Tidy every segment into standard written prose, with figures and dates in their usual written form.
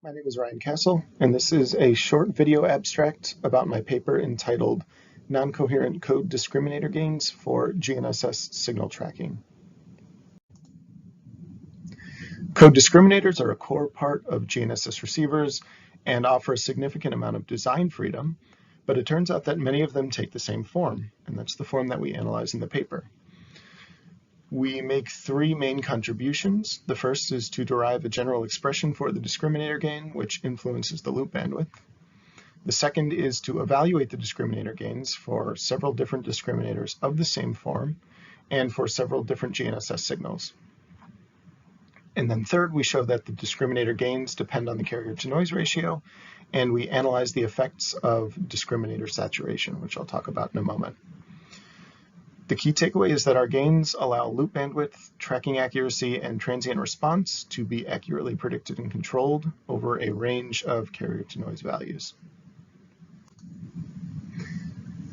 My name is Ryan Castle, and this is a short video abstract about my paper entitled Noncoherent Code Discriminator Gains for GNSS Signal Tracking. Code discriminators are a core part of GNSS receivers and offer a significant amount of design freedom, but it turns out that many of them take the same form, and that's the form that we analyze in the paper. We make three main contributions. The first is to derive a general expression for the discriminator gain, which influences the loop bandwidth. The second is to evaluate the discriminator gains for several different discriminators of the same form and for several different GNSS signals. And then third, we show that the discriminator gains depend on the carrier-to-noise ratio, and we analyze the effects of discriminator saturation, which I'll talk about in a moment. The key takeaway is that our gains allow loop bandwidth, tracking accuracy, and transient response to be accurately predicted and controlled over a range of carrier-to-noise values.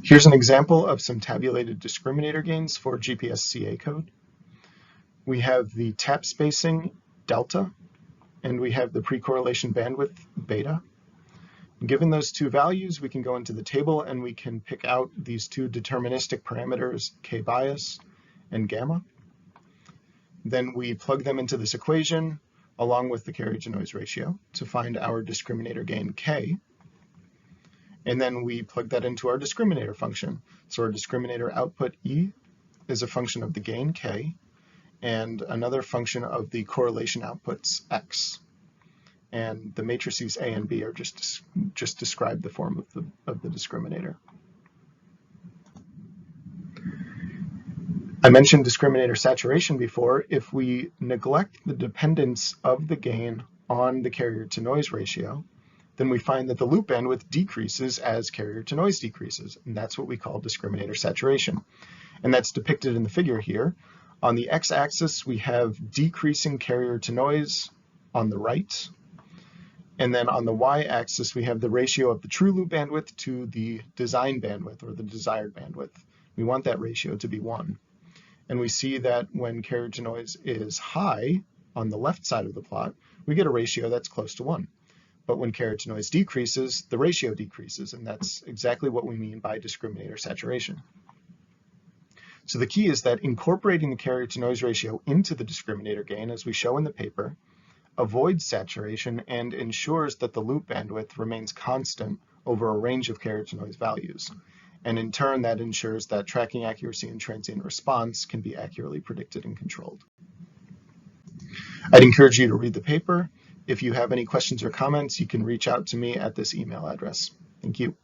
Here's an example of some tabulated discriminator gains for GPS CA code. We have the tap spacing delta, and we have the precorrelation bandwidth beta. Given those two values, we can go into the table and we can pick out these two deterministic parameters, k-bias and gamma. Then we plug them into this equation along with the carrier-to-noise ratio to find our discriminator gain k. And then we plug that into our discriminator function. So our discriminator output E is a function of the gain k and another function of the correlation outputs x. And the matrices A and B are just describe the form of the discriminator. I mentioned discriminator saturation before. If we neglect the dependence of the gain on the carrier-to-noise ratio, then we find that the loop bandwidth decreases as carrier-to-noise decreases, and that's what we call discriminator saturation. And that's depicted in the figure here. On the x-axis, we have decreasing carrier-to-noise on the right. And then on the y-axis, we have the ratio of the true loop bandwidth to the design bandwidth, or the desired bandwidth. We want that ratio to be 1. And we see that when carrier-to-noise is high on the left side of the plot, we get a ratio that's close to 1. But when carrier-to-noise decreases, the ratio decreases, and that's exactly what we mean by discriminator saturation. So the key is that incorporating the carrier-to-noise ratio into the discriminator gain, as we show in the paper, avoids saturation and ensures that the loop bandwidth remains constant over a range of carrier-to-noise values. And in turn, that ensures that tracking accuracy and transient response can be accurately predicted and controlled. I'd encourage you to read the paper. If you have any questions or comments, you can reach out to me at this email address. Thank you.